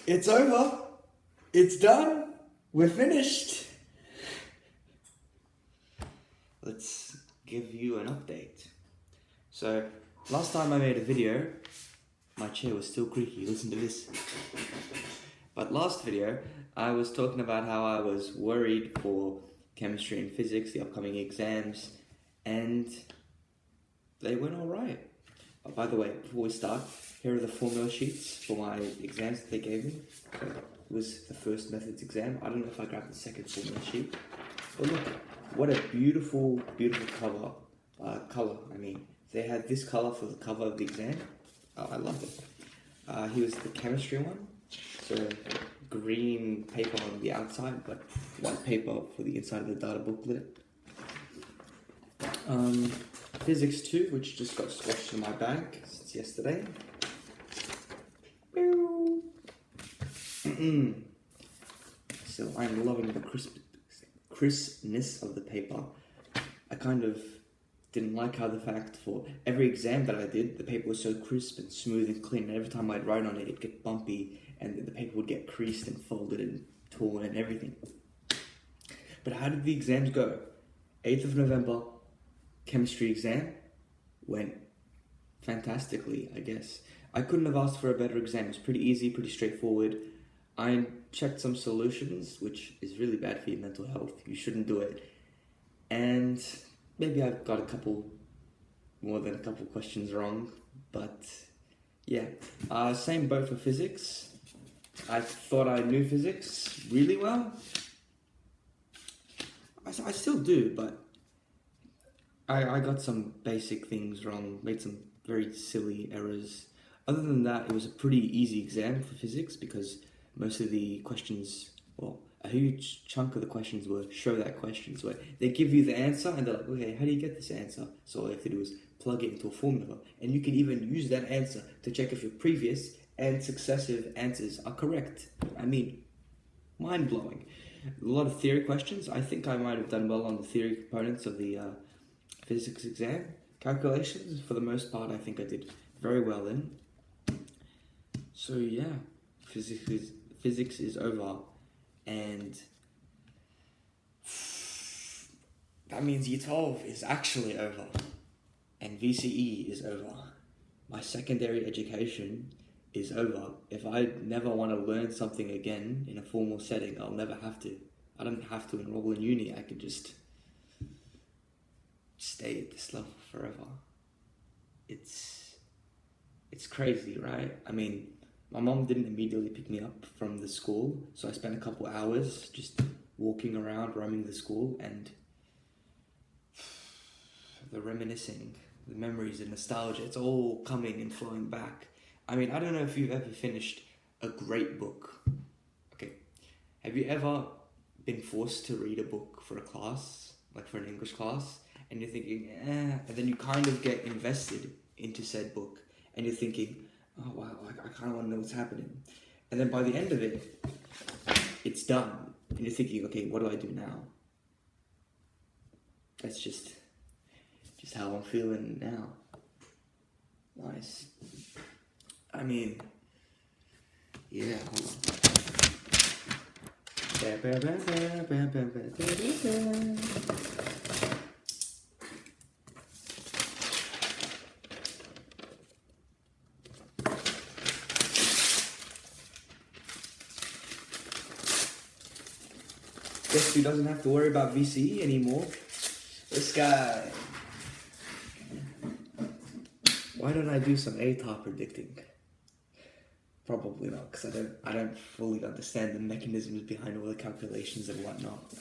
It's over. It's done. We're finished. Let's give you an update. So, last time I made a video, my chair was still creaky. Listen to this. But last video, I was talking about how I was worried for chemistry and physics, the upcoming exams, and they went all right. Oh, by the way, before we start, here are the formula sheets for my exams that they gave me. So it was the first methods exam. I don't know if I grabbed the second formula sheet. But look, what a beautiful, beautiful color. They had this color for the cover of the exam. Oh, I love it. Here's the chemistry one. So green paper on the outside, but white paper for the inside of the data booklet. Physics 2, which just got squashed in my bag since yesterday. So I'm loving the crispness of the paper. I kind of didn't like how the fact for every exam that I did, the paper was so crisp and smooth and clean, and every time I'd write on it, it'd get bumpy, and the paper would get creased and folded and torn and everything. But how did the exams go? 8th of November, chemistry exam went fantastically, I guess. I couldn't have asked for a better exam. It was pretty easy, pretty straightforward. I checked some solutions, which is really bad for your mental health. You shouldn't do it. And maybe I've got more than a couple questions wrong, but yeah. Same boat for physics. I thought I knew physics really well. I still do, but I got some basic things wrong, made some very silly errors. Other than that, it was a pretty easy exam for physics because most of the questions, well, a huge chunk of the questions were show that questions, where they give you the answer and they're like, okay, how do you get this answer? So all you have to do is plug it into a formula. And you can even use that answer to check if your previous and successive answers are correct. Mind-blowing. A lot of theory questions. I think I might have done well on the theory components of the physics exam. Calculations, for the most part, I think I did very well in. So yeah, physics is over, and that means Year 12 is actually over, and VCE is over. My secondary education is over. If I never want to learn something again in a formal setting, I'll never have to. I don't have to enroll in uni. I could just stay at this level forever. It's crazy, right? My mom didn't immediately pick me up from the school, so I spent a couple hours just walking around, roaming the school, and the reminiscing, the memories, the nostalgia, it's all coming and flowing back. I don't know if you've ever finished a great book. Okay, have you ever been forced to read a book for a class, like for an English class, and you're thinking, and then you kind of get invested into said book, and you're thinking, oh wow, I kind of want to know what's happening. And then by the end of it, it's done. And you're thinking, okay, what do I do now? That's just how I'm feeling now. Nice. Yeah, hold on. Guess who doesn't have to worry about VCE anymore? This guy. Why don't I do some ATAR predicting? Probably not, because I don't fully understand the mechanisms behind all the calculations and whatnot.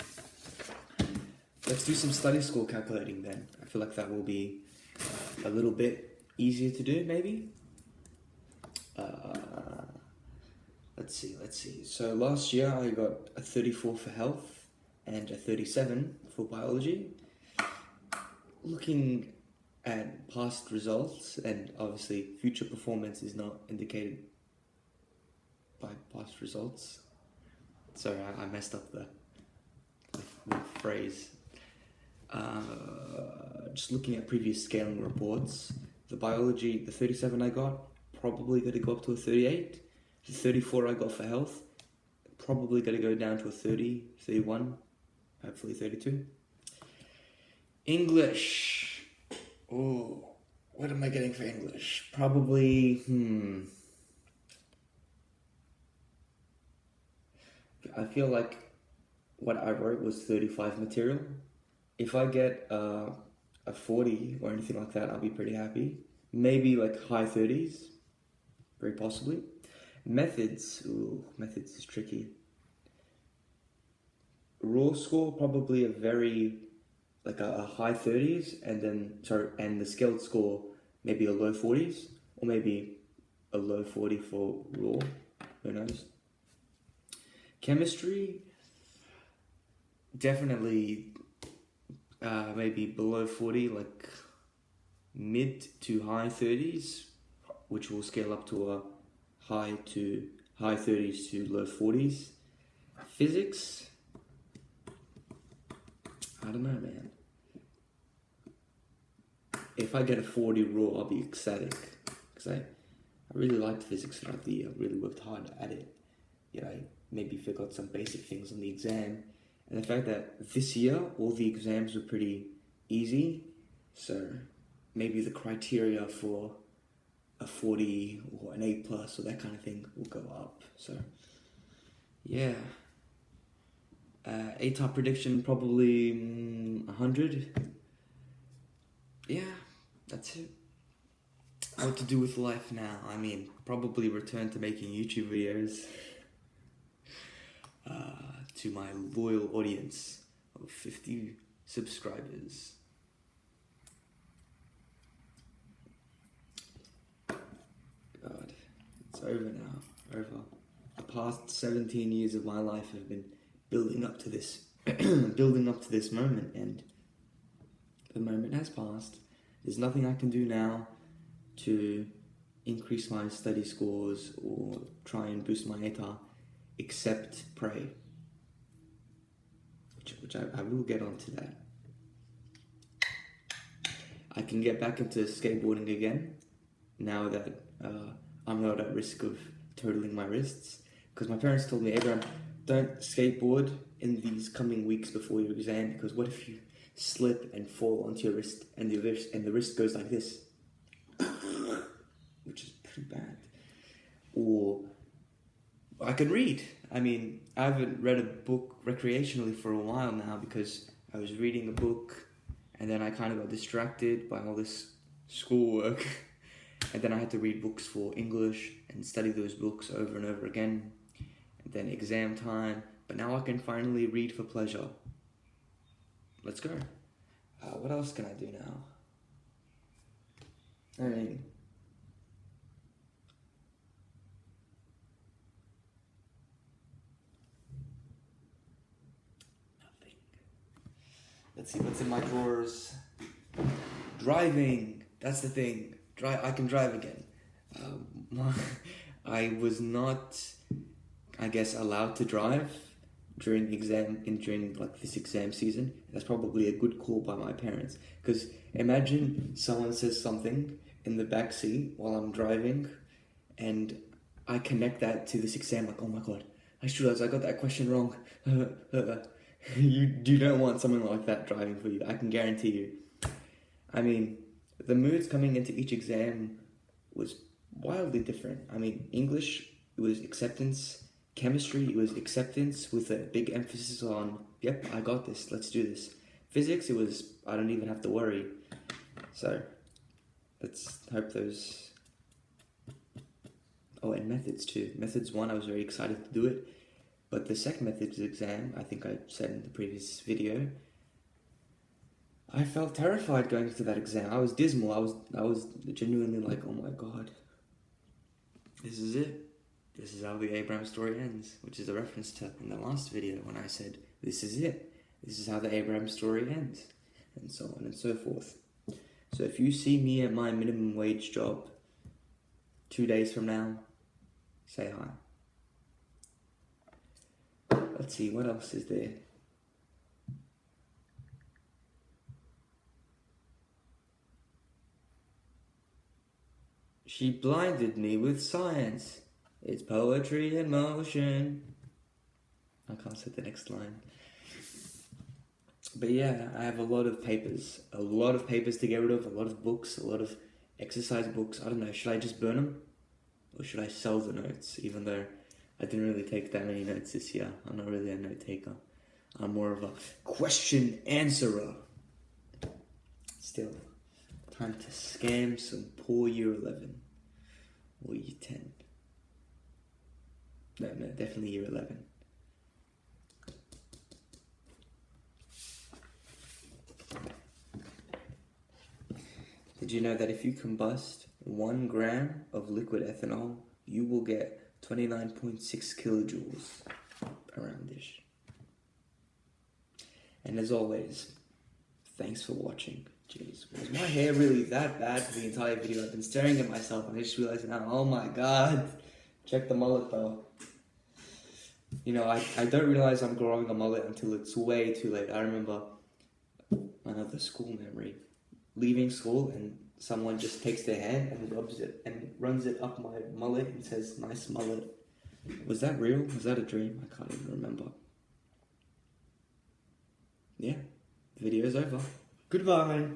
Let's do some study score calculating then. I feel like that will be a little bit easier to do, maybe. Let's see. So last year I got a 34 for health and a 37 for biology. Looking at past results, and obviously future performance is not indicated by past results. Sorry, I messed up the phrase. Just looking at previous scaling reports, the biology, the 37 I got, probably going to go up to a 38. The 34 I got for health, probably going to go down to a 30, 31, hopefully 32. English. Oh, what am I getting for English? Probably, I feel like what I wrote was 35 material. If I get a 40 or anything like that, I'll be pretty happy. Maybe like high 30s, very possibly. Methods, methods is tricky. Raw score, probably a high 30s, and the skilled score, maybe a low 40s, or maybe a low 40 for raw, who knows. Chemistry, definitely maybe below 40, like mid to high 30s, which will scale up to a high 30s to low 40s. Physics, I don't know, man. If I get a 40 raw, I'll be ecstatic, because I really liked physics throughout the year. I really worked hard at it. Yeah, I maybe forgot some basic things on the exam, and the fact that this year all the exams were pretty easy, so maybe the criteria for a 40 or an A plus or that kind of thing will go up. So yeah, ATAR prediction probably 100. Yeah, that's it. What to do with life now? I mean, probably return to making YouTube videos to my loyal audience of 50 subscribers. God, it's over now. Over. The past 17 years of my life have been building up to this, moment, and the moment has passed. There's nothing I can do now to increase my study scores or try and boost my ATAR except pray, which I will get onto that. I can get back into skateboarding again now that I'm not at risk of totaling my wrists, because my parents told me, Abraham, don't skateboard in these coming weeks before your exam, because what if you slip and fall onto your wrist and the wrist goes like this, which is pretty bad. Or I can read. I mean, I haven't read a book recreationally for a while now, because I was reading a book and then I kind of got distracted by all this schoolwork and then I had to read books for English and study those books over and over again, and then exam time. But now I can finally read for pleasure. Let's go. What else can I do now? I mean, nothing. Let's see what's in my drawers. Driving. That's the thing. I can drive again. I was not, I guess, allowed to drive during this exam season. That's probably a good call by my parents, because imagine someone says something in the back seat while I'm driving and I connect that to this exam, like, oh my god, I got that question wrong. You don't want someone like that driving for you, I can guarantee you. I mean, the moods coming into each exam was wildly different. I mean, English, it was acceptance. Chemistry, it was acceptance with a big emphasis on, yep, I got this, let's do this. Physics, it was, I don't even have to worry. So, let's hope those... Oh, and methods too. Methods 1, I was very excited to do it. But the second methods exam, I think I said in the previous video, I felt terrified going to that exam. I was dismal. I was genuinely like, oh my god, this is it. This is how the Abraham story ends, which is a reference to in the last video when I said, this is it. This is how the Abraham story ends, and so on and so forth. So if you see me at my minimum wage job 2 days from now, say hi. Let's see, what else is there? She blinded me with science. It's poetry in motion. I can't say the next line. But yeah, I have a lot of papers to get rid of, a lot of books, a lot of exercise books. I don't know, should I just burn them? Or should I sell the notes, even though I didn't really take that many notes this year? I'm not really a note taker. I'm more of a question answerer. Still, time to scam some poor year 11 or year 10. No, definitely year 11. Did you know that if you combust 1 gram of liquid ethanol, you will get 29.6 kilojoules around this? And as always, thanks for watching. Jeez, was my hair really that bad for the entire video? I've been staring at myself and I just realized now, oh my god. Check the mullet though. You know, I don't realize I'm growing a mullet until it's way too late. I remember another school memory. Leaving school and someone just takes their hand and rubs it and runs it up my mullet and says, nice mullet. Was that real? Was that a dream? I can't even remember. Yeah, video's over. Goodbye.